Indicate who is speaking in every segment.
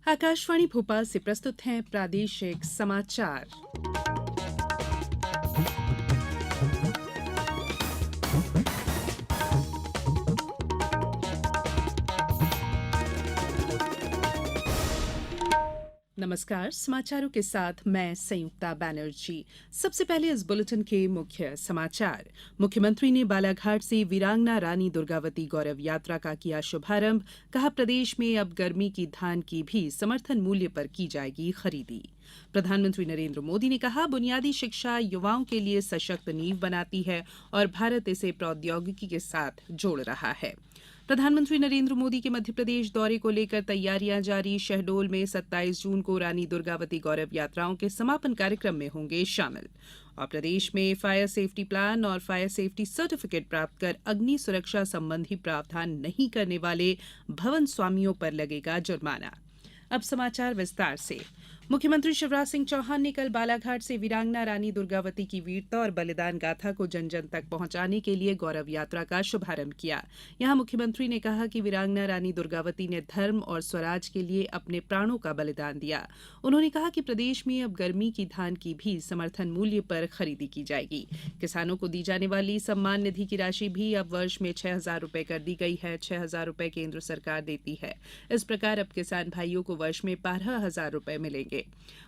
Speaker 1: आकाशवाणी भोपाल से प्रस्तुत हैं प्रादेशिक समाचार। नमस्कार, समाचारों के साथ मैं संयुक्ता बैनर्जी। सबसे पहले इस बुलेटिन के मुख्य समाचार। मुख्यमंत्री ने बालाघाट से वीरांगना रानी दुर्गावती गौरव यात्रा का किया शुभारंभ। कहा, प्रदेश में अब गर्मी की धान की भी समर्थन मूल्य पर की जाएगी खरीदी। प्रधानमंत्री नरेंद्र मोदी ने कहा, बुनियादी शिक्षा युवाओं के लिए सशक्त नींव बनाती है और भारत इसे प्रौद्योगिकी के साथ जोड़ रहा है। प्रधानमंत्री नरेंद्र मोदी के मध्यप्रदेश दौरे को लेकर तैयारियां जारी। शहडोल में 27 जून को रानी दुर्गावती गौरव यात्राओं के समापन कार्यक्रम में होंगे शामिल। और प्रदेश में फायर सेफ्टी प्लान और फायर सेफ्टी सर्टिफिकेट प्राप्त कर अग्नि सुरक्षा संबंधी प्रावधान नहीं करने वाले भवन स्वामियों पर लगेगा जुर्माना। अब समाचार विस्तार से। मुख्यमंत्री शिवराज सिंह चौहान ने कल बालाघाट से वीरांगना रानी दुर्गावती की वीरता और बलिदान गाथा को जन जन तक पहुंचाने के लिए गौरव यात्रा का शुभारंभ किया। यहां मुख्यमंत्री ने कहा कि वीरांगना रानी दुर्गावती ने धर्म और स्वराज के लिए अपने प्राणों का बलिदान दिया। उन्होंने कहा कि प्रदेश में अब गर्मी की धान की भी समर्थन मूल्य पर खरीदी की जाएगी। किसानों को दी जाने वाली सम्मान निधि की राशि भी अब वर्ष में 6,000 रुपए कर दी गई है। 6,000 रुपए केंद्र सरकार देती है। इस प्रकार अब किसान भाइयों को वर्ष में 12,000 रुपए मिलेंगे।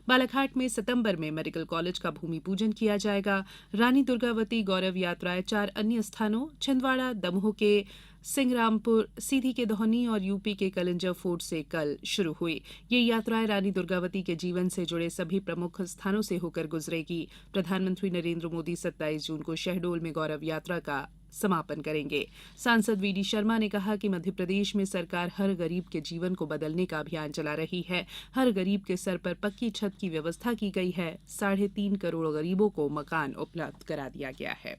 Speaker 1: बालाघाट में सितंबर में मेडिकल कॉलेज का भूमि पूजन किया जाएगा। रानी दुर्गावती गौरव यात्राएं 4 अन्य स्थानों छिंदवाड़ा, दमोह के सिंगरामपुर, सीधी के दोहनी और यूपी के कलिंजर फोर्ट से कल शुरू हुई। ये यात्राएं रानी दुर्गावती के जीवन से जुड़े सभी प्रमुख स्थानों से होकर गुजरेगी। प्रधानमंत्री नरेंद्र मोदी 27 जून को शहडोल में गौरव यात्रा का समापन करेंगे। सांसद वीडी शर्मा ने कहा कि मध्यप्रदेश में सरकार हर गरीब के जीवन को बदलने का अभियान चला रही है। हर गरीब के सर पर पक्की छत की व्यवस्था की गई है। 3.5 करोड़ गरीबों को मकान उपलब्ध करा दिया गया है।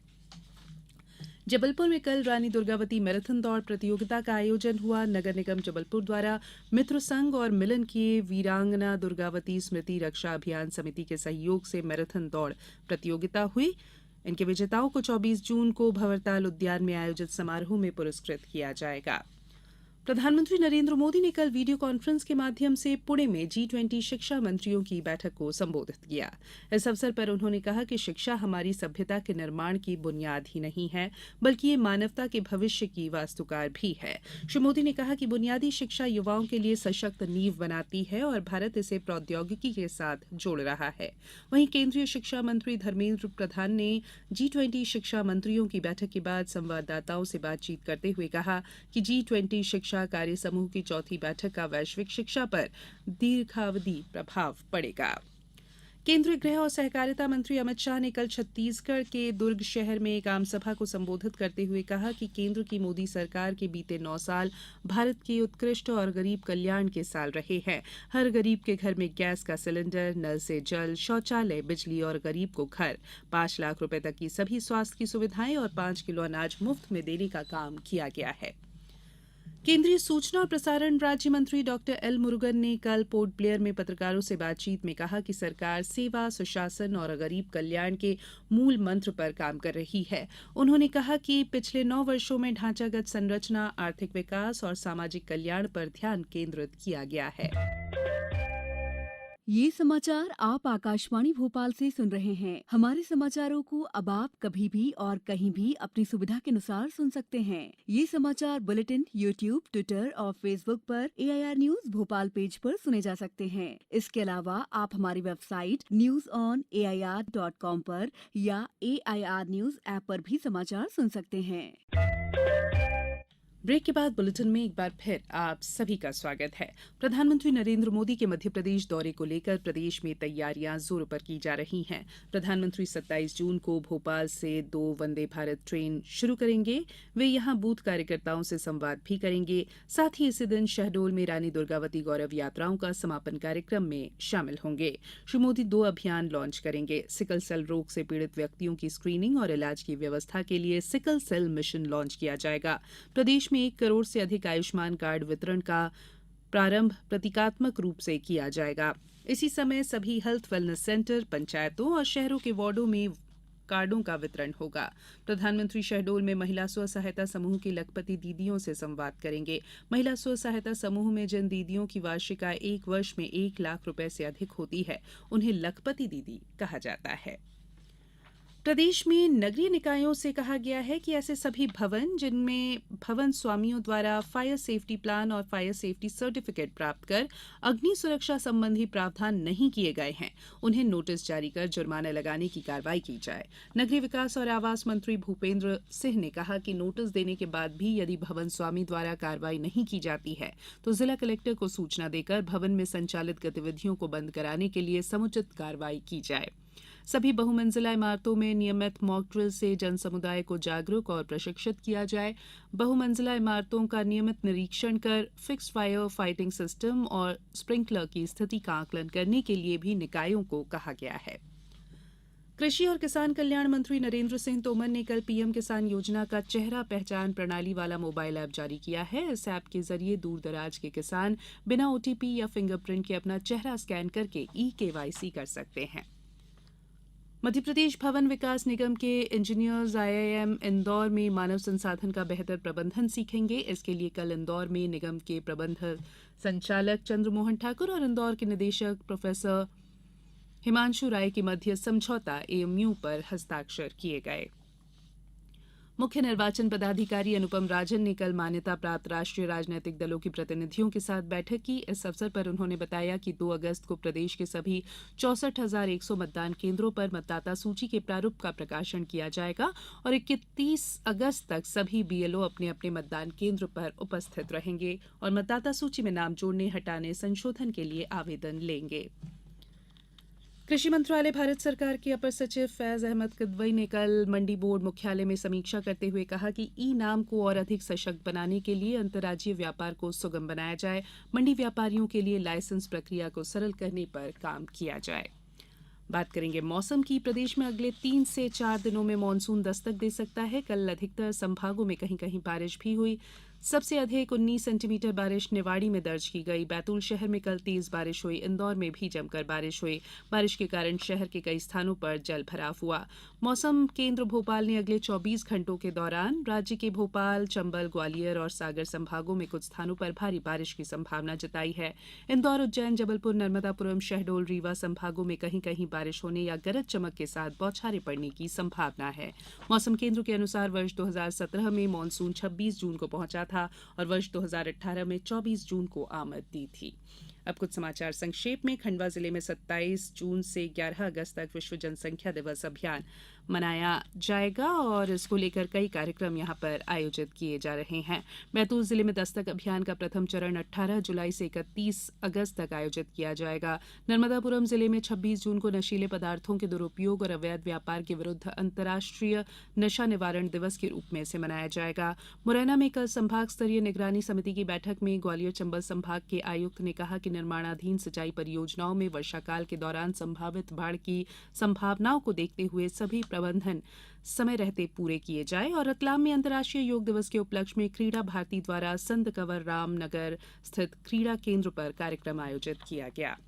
Speaker 1: जबलपुर में कल रानी दुर्गावती मैराथन दौड़ प्रतियोगिता का आयोजन हुआ। नगर निगम जबलपुर द्वारा मित्र संघ और मिलन किए वीरांगना दुर्गावती स्मृति रक्षा अभियान समिति के सहयोग से मैराथन दौड़ प्रतियोगिता हुई। इनके विजेताओं को 24 जून को भंवरताल उद्यान में आयोजित समारोह में पुरस्कृत किया जाएगा। प्रधानमंत्री नरेंद्र मोदी ने कल वीडियो कॉन्फ्रेंस के माध्यम से पुणे में G20 शिक्षा मंत्रियों की बैठक को संबोधित किया। इस अवसर पर उन्होंने कहा कि शिक्षा हमारी सभ्यता के निर्माण की बुनियाद ही नहीं है, बल्कि ये मानवता के भविष्य की वास्तुकार भी है। श्री मोदी ने कहा कि बुनियादी शिक्षा युवाओं के लिए सशक्त नींव बनाती है और भारत इसे प्रौद्योगिकी के साथ जोड़ रहा है। वहीं केंद्रीय शिक्षा मंत्री धर्मेंद्र प्रधान ने G20 शिक्षा मंत्रियों की बैठक के बाद संवाददाताओं से बातचीत करते हुए कहा कि G20 शिक्षा कार्य समूह की चौथी बैठक का वैश्विक शिक्षा पर दीर्घावधि प्रभाव पड़ेगा। केंद्रीय गृह और सहकारिता मंत्री अमित शाह ने कल छत्तीसगढ़ के दुर्ग शहर में एक आमसभा को संबोधित करते हुए कहा कि केंद्र की मोदी सरकार के बीते 9 साल भारत के उत्कृष्ट और गरीब कल्याण के साल रहे हैं। हर गरीब के घर में गैस का सिलेंडर, नल से जल, शौचालय, बिजली और गरीब को घर, 5 लाख रुपए तक की सभी स्वास्थ्य की सुविधाएं और 5 किलो अनाज मुफ्त में देने का काम किया गया है। केंद्रीय सूचना और प्रसारण राज्य मंत्री डॉक्टर एल मुरुगन ने कल पोर्ट ब्लेयर में पत्रकारों से बातचीत में कहा कि सरकार सेवा, सुशासन और गरीब कल्याण के मूल मंत्र पर काम कर रही है। उन्होंने कहा कि पिछले 9 वर्षों में ढांचागत संरचना, आर्थिक विकास और सामाजिक कल्याण पर ध्यान केंद्रित किया गया है।
Speaker 2: ये समाचार आप आकाशवाणी भोपाल से सुन रहे हैं। हमारे समाचारों को अब आप कभी भी और कहीं भी अपनी सुविधा के अनुसार सुन सकते हैं। ये समाचार बुलेटिन YouTube, ट्विटर और फेसबुक पर AIR न्यूज भोपाल पेज पर सुने जा सकते हैं। इसके अलावा आप हमारी वेबसाइट newsonair.com पर या AIR न्यूज ऐप पर भी समाचार सुन सकते हैं।
Speaker 1: ब्रेक के बाद बुलेटिन में एक बार फिर आप सभी का स्वागत है। प्रधानमंत्री नरेंद्र मोदी के मध्यप्रदेश दौरे को लेकर प्रदेश में तैयारियां जोरों पर की जा रही हैं। प्रधानमंत्री 27 जून को भोपाल से 2 वंदे भारत ट्रेन शुरू करेंगे। वे यहां बूथ कार्यकर्ताओं से संवाद भी करेंगे। साथ ही इसी दिन शहडोल में रानी दुर्गावती गौरव यात्राओं का समापन कार्यक्रम में शामिल होंगे। श्री मोदी 2 अभियान लॉन्च करेंगे। सिकल सेल रोग से पीड़ित व्यक्तियों की स्क्रीनिंग और इलाज की व्यवस्था के लिए सिकल सेल मिशन लॉन्च किया जाएगा। प्रदेश में 1 करोड़ से अधिक आयुष्मान कार्ड वितरण का प्रारंभ प्रतीकात्मक रूप से किया जाएगा। इसी समय सभी हेल्थ वेलनेस सेंटर, पंचायतों और शहरों के वार्डों में कार्डों का वितरण होगा। प्रधानमंत्री शहडोल में महिला स्व सहायता समूह की लखपति दीदियों से संवाद करेंगे। महिला स्व सहायता समूह में जिन दीदियों की वार्षिक आय 1 वर्ष में 1 लाख रुपए से अधिक होती है, उन्हें लखपति दीदी कहा जाता है। प्रदेश में नगरीय निकायों से कहा गया है कि ऐसे सभी भवन जिनमें भवन स्वामियों द्वारा फायर सेफ्टी प्लान और फायर सेफ्टी सर्टिफिकेट प्राप्त कर अग्नि सुरक्षा संबंधी प्रावधान नहीं किए गए हैं, उन्हें नोटिस जारी कर जुर्माना लगाने की कार्रवाई की जाए। नगरीय विकास और आवास मंत्री भूपेंद्र सिंह ने कहा कि नोटिस देने के बाद भी यदि भवन स्वामी द्वारा कार्रवाई नहीं की जाती है तो जिला कलेक्टर को सूचना देकर भवन में संचालित गतिविधियों को बंद कराने के लिए समुचित कार्रवाई की जाए। सभी बहुमंजिला इमारतों में नियमित मॉक ड्रिल से जन समुदाय को जागरूक और प्रशिक्षित किया जाए। बहुमंजिला इमारतों का नियमित निरीक्षण कर फिक्स्ड फायर फाइटिंग सिस्टम और स्प्रिंकलर की स्थिति का आकलन करने के लिए भी निकायों को कहा गया है। कृषि और किसान कल्याण मंत्री नरेंद्र सिंह तोमर ने कल पीएम किसान योजना का चेहरा पहचान प्रणाली वाला मोबाइल ऐप जारी किया है। इस ऐप के जरिए दूर दराज के किसान बिना ओटीपी या फिंगरप्रिंट के अपना चेहरा स्कैन करके ई-केवाईसी कर सकते हैं। मध्यप्रदेश भवन विकास निगम के इंजीनियर्स आईआईएम इंदौर में मानव संसाधन का बेहतर प्रबंधन सीखेंगे। इसके लिए कल इंदौर में निगम के प्रबंध संचालक चंद्रमोहन ठाकुर और इंदौर के निदेशक प्रोफेसर हिमांशु राय के मध्य समझौता एएमयू पर हस्ताक्षर किए गए। मुख्य निर्वाचन पदाधिकारी अनुपम राजन ने कल मान्यता प्राप्त राष्ट्रीय राजनीतिक दलों के प्रतिनिधियों के साथ बैठक की। इस अवसर पर उन्होंने बताया कि 2 अगस्त को प्रदेश के सभी 64,100 मतदान केंद्रों पर मतदाता सूची के प्रारूप का प्रकाशन किया जाएगा और 31 अगस्त तक सभी बीएलओ अपने अपने मतदान केंद्र पर उपस्थित रहेंगे और मतदाता सूची में नाम जोड़ने, हटाने, संशोधन के लिए आवेदन लेंगे। कृषि मंत्रालय भारत सरकार के अपर सचिव फैज अहमद किदवई ने कल मंडी बोर्ड मुख्यालय में समीक्षा करते हुए कहा कि ई नाम को और अधिक सशक्त बनाने के लिए अंतर्राज्यीय व्यापार को सुगम बनाया जाए। मंडी व्यापारियों के लिए लाइसेंस प्रक्रिया को सरल करने पर काम किया जाए। बात करेंगे मौसम की। प्रदेश में अगले 3 से 4 दिनों में मानसून दस्तक दे सकता है। कल अधिकतर संभागों में कहीं कहीं बारिश भी हुई। सबसे अधिक 19 सेंटीमीटर बारिश निवाड़ी में दर्ज की गई। बैतूल शहर में कल तेज बारिश हुई। इंदौर में भी जमकर बारिश हुई। बारिश के कारण शहर के कई स्थानों पर जल भराव हुआ। मौसम केंद्र भोपाल ने अगले 24 घंटों के दौरान राज्य के भोपाल, चंबल, ग्वालियर और सागर संभागों में कुछ स्थानों पर भारी बारिश की संभावना जताई है। इंदौर, उज्जैन, जबलपुर, नर्मदापुरम, शहडोल, रीवा संभागों में कहीं कहीं बारिश होने या गरज चमक के साथ बौछारें पड़ने की संभावना है। मौसम केंद्र के अनुसार वर्ष 2017 में मानसून 26 जून को पहुंचा था और वर्ष 2018 में 24 जून को आमद दी थी। अब कुछ समाचार संक्षेप में। खंडवा जिले में 27 जून से 11 अगस्त तक विश्व जनसंख्या दिवस अभियान मनाया जाएगा और इसको लेकर कई कार्यक्रम यहां पर आयोजित किए जा रहे हैं। बैतूल जिले में दस्तक अभियान का प्रथम चरण 18 जुलाई से 31 अगस्त तक आयोजित किया जाएगा। नर्मदापुरम जिले में 26 जून को नशीले पदार्थों के दुरुपयोग और अवैध व्यापार के विरुद्ध अंतर्राष्ट्रीय नशा निवारण दिवस के रूप में इसे मनाया जाएगा। मुरैना में कल संभाग स्तरीय निगरानी समिति की बैठक में ग्वालियर चंबल संभाग के आयुक्त ने कहा कि निर्माणाधीन सिंचाई परियोजनाओं में वर्षाकाल के दौरान संभावित बाढ़ की संभावनाओं को देखते हुए सभी प्रबंधन समय रहते पूरे किए जाए। और रतलाम में अंतर्राष्ट्रीय योग दिवस के उपलक्ष्य में क्रीड़ा भारती द्वारा संत कंवर राम नगर स्थित क्रीड़ा केंद्र पर कार्यक्रम आयोजित किया गया।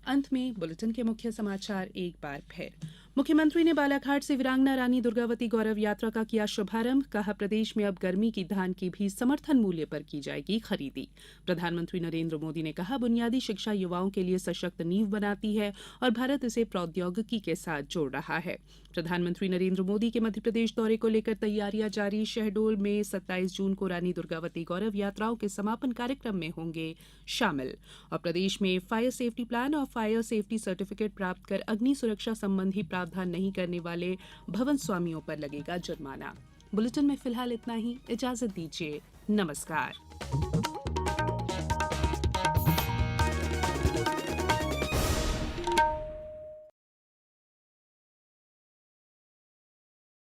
Speaker 1: अंत में बुलेटिन के मुख्य समाचार एक बार फिर। मुख्यमंत्री ने बालाघाट से वीरांगना रानी दुर्गावती गौरव यात्रा का किया शुभारंभ। कहा प्रदेश में अब गर्मी की धान की भी समर्थन मूल्य पर की जाएगी खरीदी। प्रधानमंत्री नरेंद्र मोदी ने कहा बुनियादी शिक्षा युवाओं के लिए सशक्त नींव बनाती है और भारत इसे प्रौद्योगिकी के साथ जोड़ रहा है। प्रधानमंत्री नरेंद्र मोदी के मध्यप्रदेश दौरे को लेकर तैयारियां जारी। शहडोल में 27 जून को रानी दुर्गावती गौरव यात्राओं के समापन कार्यक्रम में होंगे शामिल। और प्रदेश में फायर सेफ्टी प्लान और फायर सेफ्टी सर्टिफिकेट प्राप्त कर अग्नि सुरक्षा संबंधी प्रावधान नहीं करने वाले भवन स्वामियों पर लगेगा जुर्माना। बुलेटिन में फिलहाल इतना ही। इजाजत दीजिए। नमस्कार।